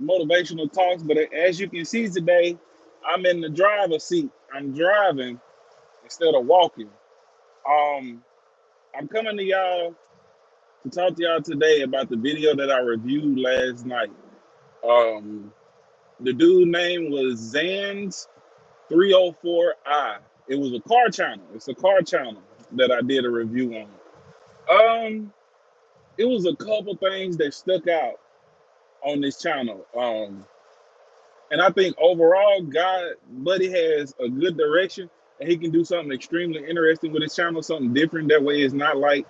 motivational talks. But as you can see today, I'm in the driver's seat. I'm driving instead of walking. Um, I'm coming to y'all to talk to y'all today about the video that I reviewed last night. Um, the dude name was Zan's 304i. It was a car channel. It's a car channel that I did a review on. Um, it was a couple things that stuck out on this channel. And I think overall, God, Buddy has a good direction, and he can do something extremely interesting with his channel, something different. That way, it's not like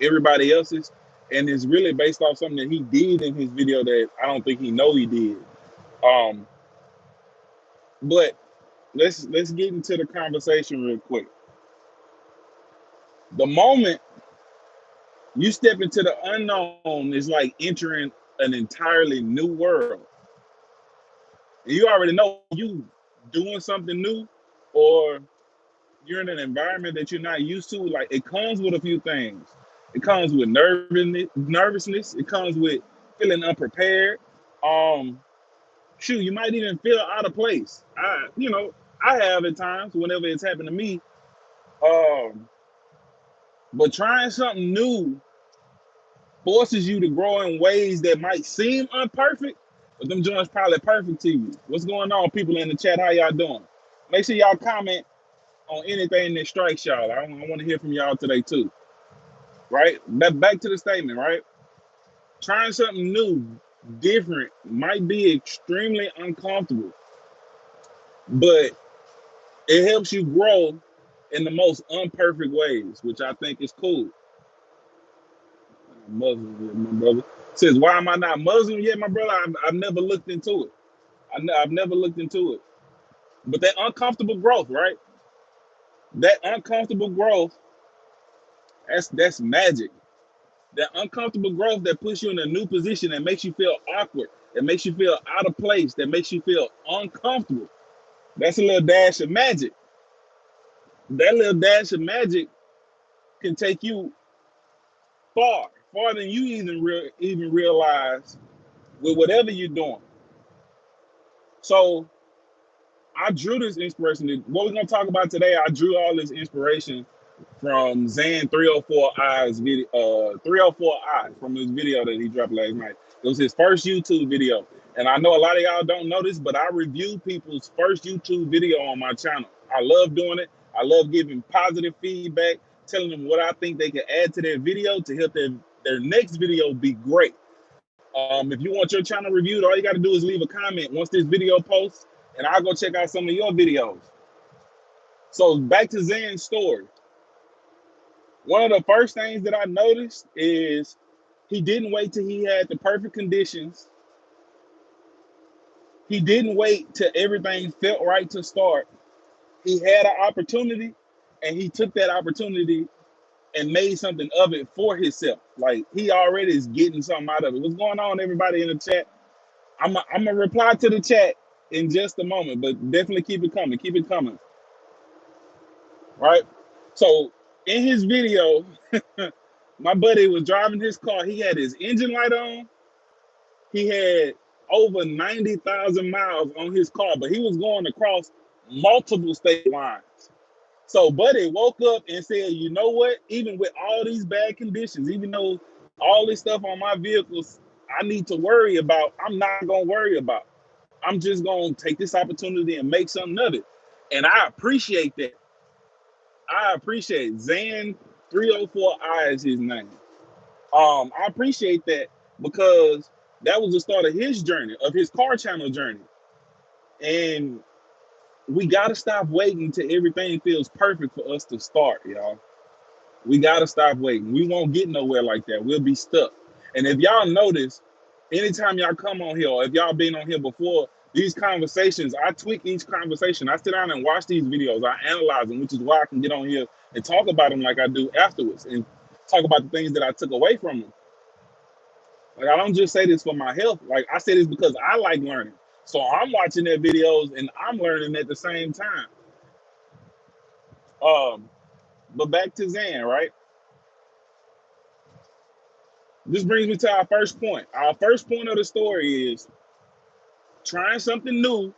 everybody else's, and it's really based off something that he did in his video that I don't think he know he did. Um, but let's get into the conversation real quick. The moment you step into the unknown is like entering an entirely new world. And you already know you doing something new, or you're in an environment that you're not used to. Like, it comes with a few things. It comes with nervousness. It comes with feeling unprepared. Um, Shoot, you might even feel out of place. I have at times whenever it's happened to me. Um, but trying something new forces you to grow in ways that might seem unperfect, but them joints probably perfect to you. What's going on, people in the chat? How y'all doing? Make sure y'all comment on anything that strikes y'all. I want to hear from y'all today too. Right? Back to the statement, right? Trying something new, different, might be extremely uncomfortable, but it helps you grow in the most unperfect ways, which I think is cool. Muslim yet, my brother. Says, why am I not Muslim yet, my brother? I've never looked into it. I've never looked into it. But that uncomfortable growth, right? That uncomfortable growth, that's magic. That uncomfortable growth that puts you in a new position, that makes you feel awkward, that makes you feel out of place, that makes you feel uncomfortable. That's a little dash of magic. That little dash of magic can take you far, farther than you even realize with whatever you're doing. So I drew this inspiration. What we're gonna talk about today, I drew all this inspiration from Zan 304i's video, 304i from his video that he dropped last night. It was his first YouTube video. And I know a lot of y'all don't know this, but I review people's first YouTube video on my channel. I love doing it. I love giving positive feedback, telling them what I think they can add to their video to help their next video be great. If you want your channel reviewed, all you got to do is leave a comment once this video posts, and I'll go check out some of your videos. So back to Zan's story. One of the first things that I noticed is he didn't wait till he had the perfect conditions. He didn't wait till everything felt right to start. He had an opportunity, and he took that opportunity and made something of it for himself. Like, he already is getting something out of it. What's going on, everybody in the chat? I'm gonna reply to the chat in just a moment, but definitely keep it coming. Keep it coming. Right? So in his video, my buddy was driving his car. He had his engine light on. He had over 90,000 miles on his car, but he was going across multiple state lines. So Buddy woke up and said, you know what? Even with all these bad conditions, even though all this stuff on my vehicles I need to worry about, I'm not going to worry about. I'm just going to take this opportunity and make something of it. And I appreciate that. I appreciate Zan 304i is his name. I appreciate that because that was the start of his journey, of his car channel journey. And we got to stop waiting till everything feels perfect for us to start, y'all. We got to stop waiting. We won't get nowhere like that. We'll be stuck. And if y'all notice, anytime y'all come on here, or if y'all been on here before, these conversations, I tweak each conversation. I sit down and watch these videos. I analyze them, which is why I can get on here and talk about them like I do afterwards and talk about the things that I took away from them. Like, I don't just say this for my health. Like, I say this because I like learning. So I'm watching their videos and I'm learning at the same time. Um, but back to Zan, right? This brings me to our first point. Our first point of the story is Trying something new,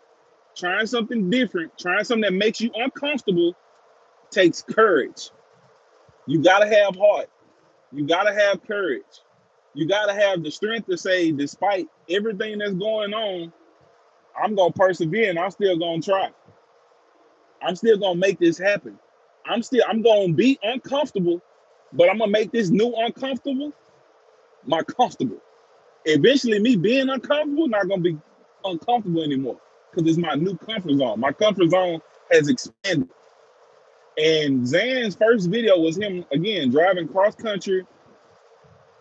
trying something different, trying something that makes you uncomfortable takes courage. You gotta have heart. You gotta have courage. You gotta have the strength to say, despite everything that's going on, I'm gonna persevere and I'm still gonna try. I'm still gonna make this happen. I'm gonna be uncomfortable, but I'm gonna make this new uncomfortable my comfortable. Eventually, me being uncomfortable not gonna be uncomfortable anymore because it's my new comfort zone. My comfort zone has expanded. And Zan's first video was him again driving cross country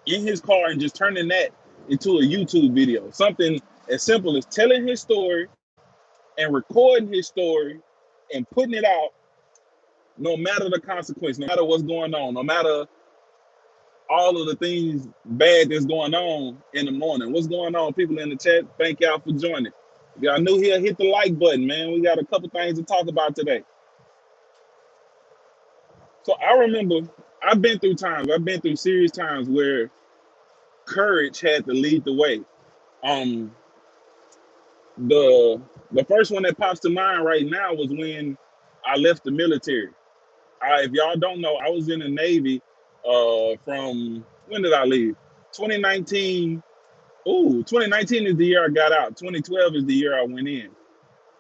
in his car and just turning that into a YouTube video. Something as simple as telling his story and recording his story and putting it out, no matter the consequence, no matter what's going on, no matter all of the things bad that's going on in the morning. What's going on, people in the chat? Thank y'all for joining. If y'all new here, hit the like button, man. We got a couple things to talk about today. So I remember I've been through serious times where courage had to lead the way. Um, the the first one that pops to mind right now was when I left the military. If y'all don't know, I was in the Navy from when did I leave? 2019. Ooh, 2019 is the year I got out. 2012 is the year I went in.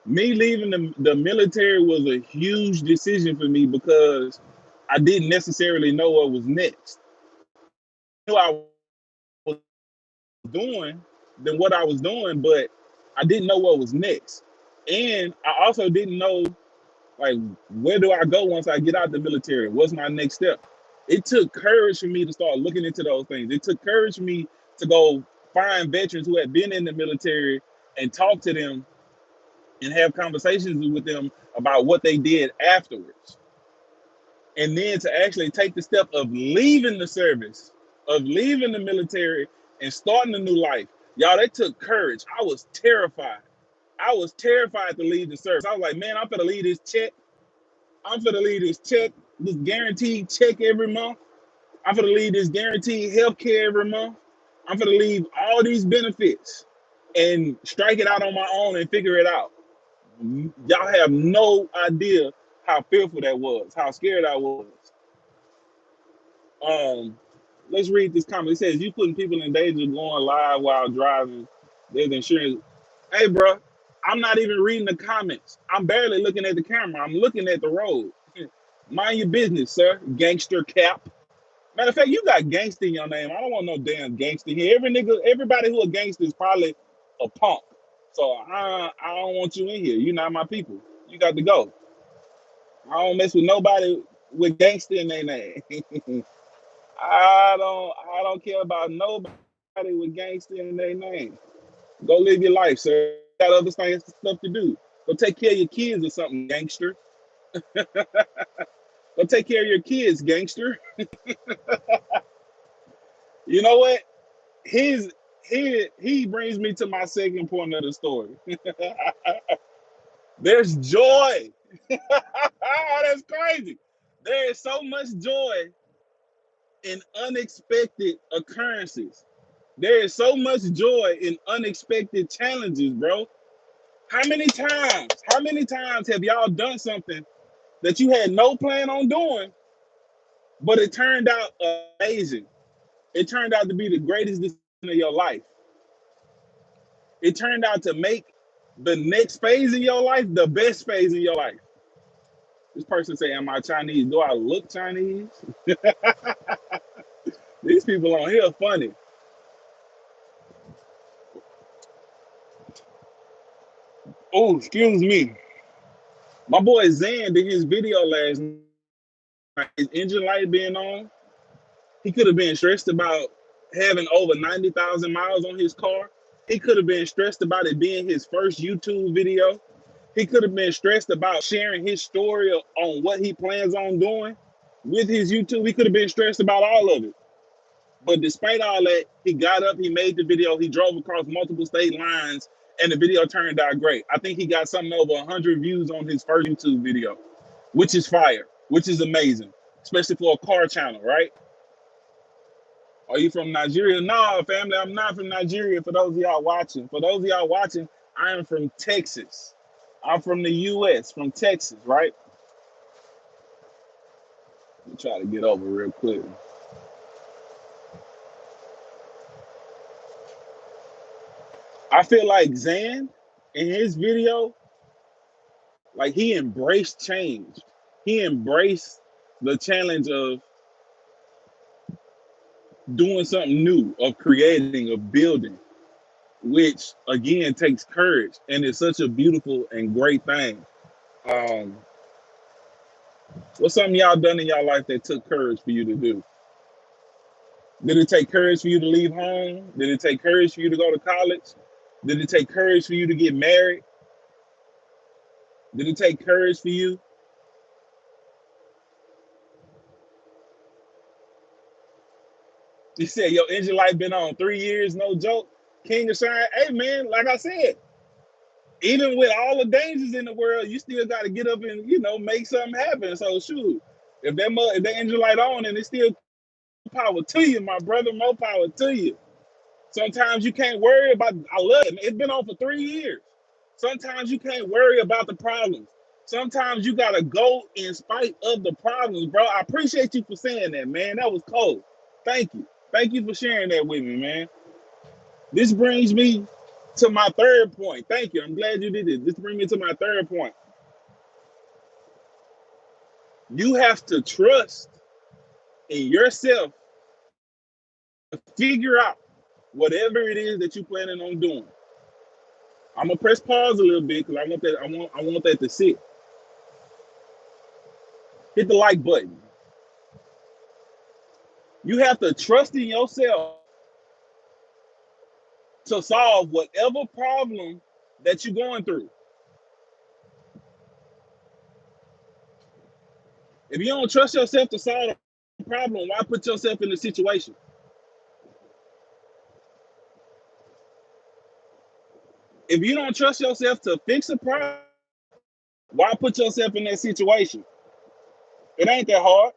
Me leaving the military was a huge decision for me because I didn't necessarily know what was next. I knew I was doing than what I was doing, but I didn't know what was next. And I also didn't know, like, where do I go once I get out the military? What's my next step? It took courage for me to start looking into those things. It took courage for me to go find veterans who had been in the military and talk to them and have conversations with them about what they did afterwards. And then to actually take the step of leaving the service, of leaving the military and starting a new life. Y'all, that took courage. I was terrified. I was terrified to leave the service. I was like, man, I'm gonna leave this check. I'm gonna leave this check, this guaranteed check every month. I'm gonna leave this guaranteed health care every month. I'm gonna leave all these benefits and strike it out on my own and figure it out. Y'all have no idea how fearful that was, how scared I was. Um, let's read this comment. It says, "You putting people in danger going live while driving. There's insurance." Hey, bro, I'm not even reading the comments. I'm barely looking at the camera. I'm looking at the road. Mind your business, sir. Gangster cap. Matter of fact, you got gangster in your name. I don't want no damn gangster here. Everybody who a gangster is probably a punk. So I don't want you in here. You're not my people. You got to go. I don't mess with nobody with gangster in their name. I don't care about nobody with gangster in their name. Go live your life, sir. You got other things stuff to do. Go take care of your kids or something, gangster. Go take care of your kids, gangster. You know what? He brings me to my second point of the story. There's joy. That's crazy. There is so much joy in unexpected occurrences. There is so much joy in unexpected challenges, bro. How many times have y'all done something that you had no plan on doing, but it turned out amazing? It turned out to be the greatest decision of your life. It turned out to make the next phase of your life the best phase of your life. This person say, "Am I Chinese? Do I look Chinese?" These people on here are funny. Oh, excuse me. My boy Zan did his video last night. His engine light being on. He could have been stressed about having over 90,000 miles on his car. He could have been stressed about it being his first YouTube video. He could have been stressed about sharing his story on what he plans on doing with his YouTube. He could have been stressed about all of it. But despite all that, he got up, he made the video, he drove across multiple state lines, and the video turned out great. I think he got something over 100 views on his first YouTube video, which is fire, which is amazing, especially for a car channel, right? Are you from Nigeria? No, family, I'm not from Nigeria. For those of y'all watching, I am from Texas. I'm from the US, from Texas, right? Let me try to get over real quick. I feel like Zan in his video, like he embraced change. He embraced the challenge of doing something new, of creating, of building, which again takes courage, and it's such a beautiful and great thing. Um, what's something y'all done in y'all life that took courage for you to do? Did it take courage for you to leave home? Did it take courage for you to go to college? Did it take courage for you to get married? Did it take courage for you? You said your engine light been on 3 years, no joke. King of Shine. Hey man, like I said, even with all the dangers in the world, you still got to get up and make something happen. So shoot, if that engine light on and it's still power to you, my brother, more power to you. Sometimes you can't worry about. I love it. It's been on for 3 years. Sometimes you can't worry about the problems. Sometimes you gotta go in spite of the problems, bro. I appreciate you for saying that, man. That was cold. Thank you. Thank you for sharing that with me, man. This brings me to my third point. Thank you. I'm glad you did it. This brings me to my third point. You have to trust in yourself to figure out whatever it is that you're planning on doing. I'm gonna press pause a little bit because I want that. I want that to sit. Hit the like button. You have to trust in yourself to solve whatever problem that you're going through. If you don't trust yourself to solve a problem, why put yourself in the situation? If you don't trust yourself to fix a problem, why put yourself in that situation? It ain't that hard.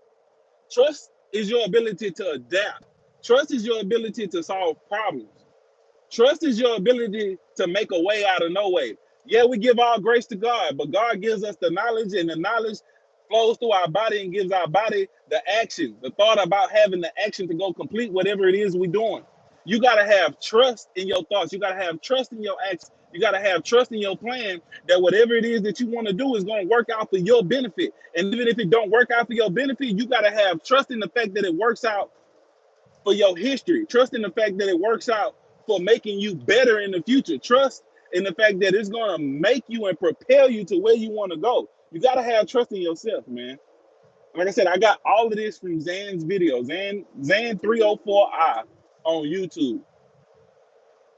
Trust is your ability to adapt. Trust is your ability to solve problems. Trust is your ability to make a way out of no way. Yeah, we give all grace to God, but God gives us the knowledge, and the knowledge flows through our body and gives our body the action, the thought about having the action to go complete whatever it is we're doing. You got to have trust in your thoughts. You got to have trust in your acts. You got to have trust in your plan that whatever it is that you want to do is going to work out for your benefit. And even if it don't work out for your benefit, you got to have trust in the fact that it works out for your history. Trust in the fact that it works out for making you better in the future. Trust in the fact that it's going to make you and propel you to where you want to go. You got to have trust in yourself, man. Like I said, I got all of this from Zan's video, Zan 304i on YouTube.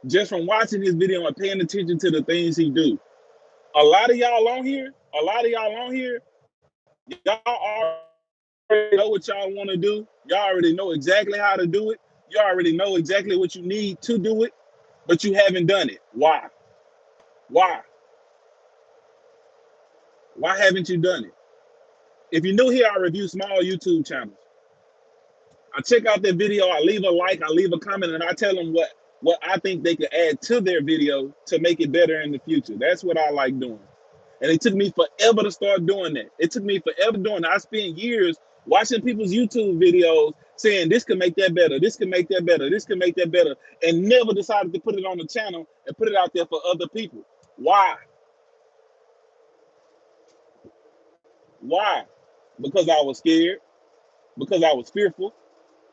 Just from watching his video and paying attention to the things he do. A lot of y'all on here, y'all already know what y'all want to do. Y'all already know exactly how to do it. You already know exactly what you need to do it, but you haven't done it. Why? Why? Why haven't you done it? If you're new here, I review small YouTube channels. I check out their video, I leave a like, I leave a comment, and I tell them what I think they could add to their video to make it better in the future. That's what I like doing. And it took me forever to start doing that. It took me forever doing that. I spent years watching people's YouTube videos saying this can make that better, this can make that better, this can make that better, and never decided to put it on the channel and put it out there for other people. Why? Why? Because I was scared, because I was fearful,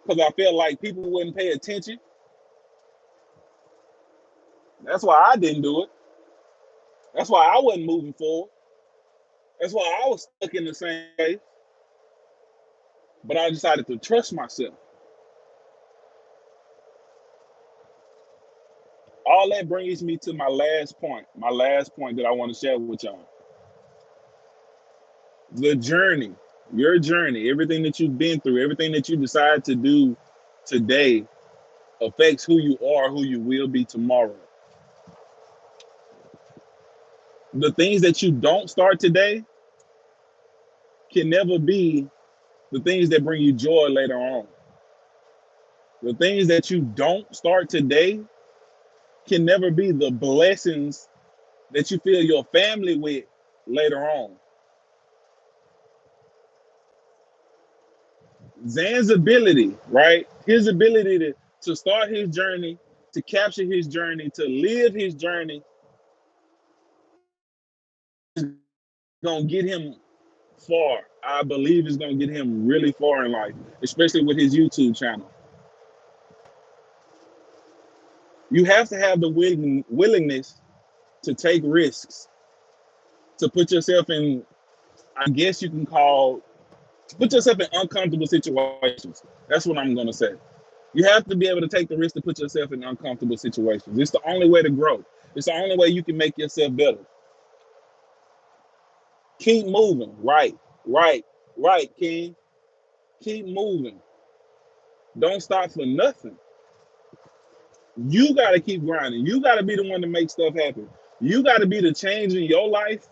because I felt like people wouldn't pay attention. That's why I didn't do it. That's why I wasn't moving forward. That's why I was stuck in the same place. But I decided to trust myself. All that brings me to my last point that I want to share with y'all. The journey, your journey, everything that you've been through, everything that you decide to do today affects who you are, who you will be tomorrow. The things that you don't start today can never be the things that bring you joy later on. The things that you don't start today can never be the blessings that you fill your family with later on. Zan's ability, right? His ability to start his journey, to capture his journey, to live his journey, is gonna get him far. I believe it's gonna get him really far in life, especially with his YouTube channel. You have to have the willingness to take risks, to put yourself in, I guess you can call, put yourself in uncomfortable situations. That's what I'm gonna say. You have to be able to take the risk to put yourself in uncomfortable situations. It's the only way to grow. It's the only way you can make yourself better. Keep moving. Right, right, right, King. Keep moving. Don't stop for nothing. You got to keep grinding. You got to be the one to make stuff happen. You got to be the change in your life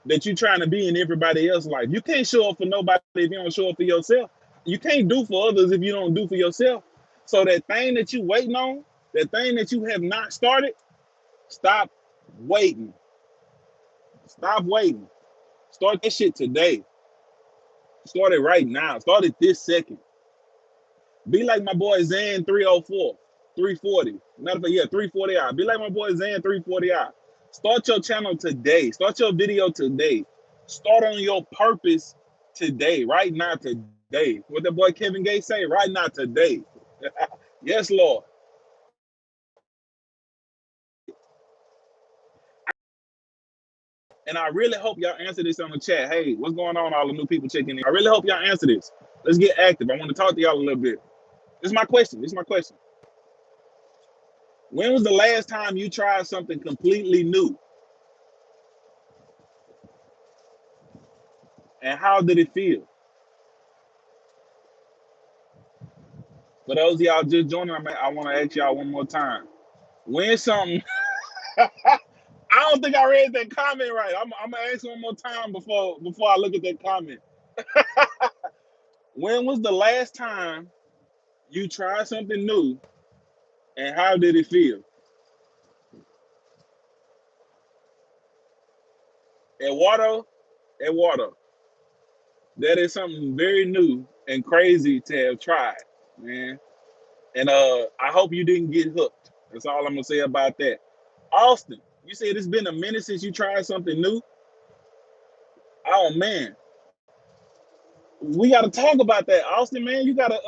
that you're trying to be in everybody else's life. You can't show up for nobody if you don't show up for yourself. You can't do for others if you don't do for yourself. So that thing that you waiting on, that thing that you have not started, stop waiting. Stop waiting. Start that shit today. Start it right now. Start it this second. Be like my boy Zan 304, 340. Matter of fact, yeah, 340i. Be like my boy Zan 340i. Start your channel today. Start your video today. Start on your purpose today. Right now, today. What the boy Kevin Gates say? Right now, today. Yes, Lord. And I really hope y'all answer this on the chat. Hey, what's going on, all the new people checking in? I really hope y'all answer this. Let's get active. I want to talk to y'all a little bit. This is my question. This is my question. When was the last time you tried something completely new? And how did it feel? For those of y'all just joining, I want to ask y'all one more time. When something, I don't think I read that comment right. I'm gonna ask one more time before I look at that comment. When was the last time you tried something new, and how did it feel? Eduardo, Eduardo, that is something very new and crazy to have tried, man. And I hope you didn't get hooked. That's all I'm gonna say about that. Austin, you said it's been a minute since you tried something new. Oh man, we gotta talk about that, Austin. Man, you gotta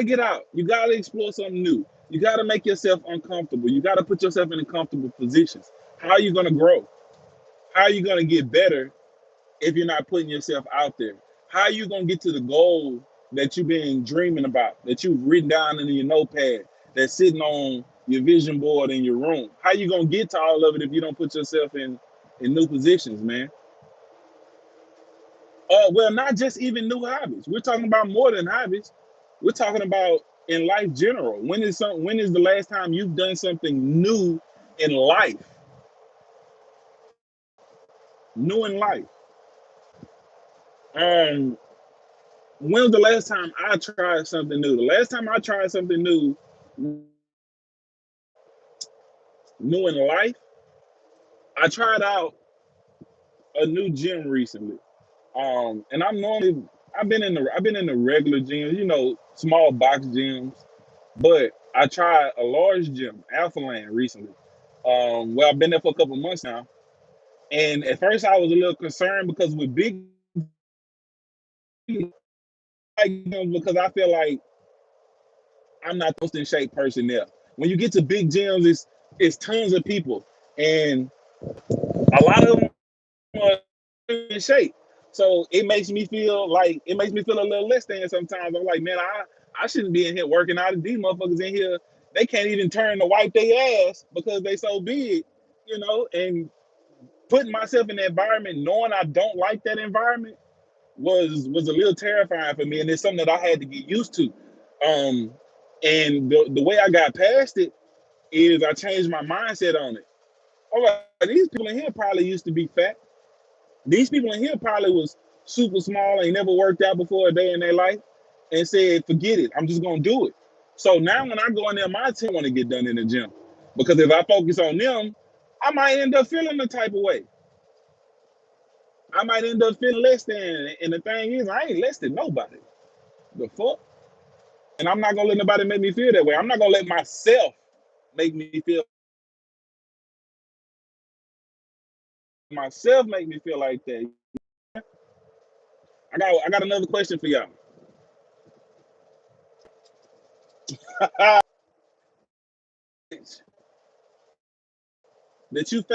get out. You gotta explore something new. You gotta make yourself uncomfortable. You gotta put yourself in uncomfortable positions. How are you gonna grow? How are you gonna get better if you're not putting yourself out there? How are you gonna get to the goal that you've been dreaming about, that you've written down in your notepad, that's sitting on your vision board in your room? How are you gonna get to all of it if you don't put yourself in new positions, man? Well, not just even new hobbies. We're talking about more than hobbies. We're talking about in life general. When is the last time you've done something new in life? New in life. Um, when was the last time I tried something new? The last time I tried something new in life, I tried out a new gym recently. And I've been in the regular gyms, small box gyms, but I tried a large gym, Alpha Land, recently. Well, I've been there for a couple months now, and at first I was a little concerned because with big, because I feel like I'm not the most in shape person there. When you get to big gyms, it's tons of people, and a lot of them are in shape. So it makes me feel a little less than sometimes. I'm like, man, I shouldn't be in here working out. These motherfuckers in here, they can't even turn to wipe their ass because they so big, and putting myself in the environment knowing I don't like that environment was a little terrifying for me. And it's something that I had to get used to. Um, and the way I got past it is I changed my mindset on it. All right, these people in here probably used to be fat. These people in here probably was super small, ain't never worked out before a day in their life, and said, forget it, I'm just gonna do it. So now when I go in there, my team want to get done in the gym. Because if I focus on them, I might end up feeling the type of way. I might end up feeling less than. And the thing is, I ain't less than nobody. The fuck? And I'm not gonna let nobody make me feel that way. I'm not gonna let myself make me feel like that. I got another question for y'all. That you face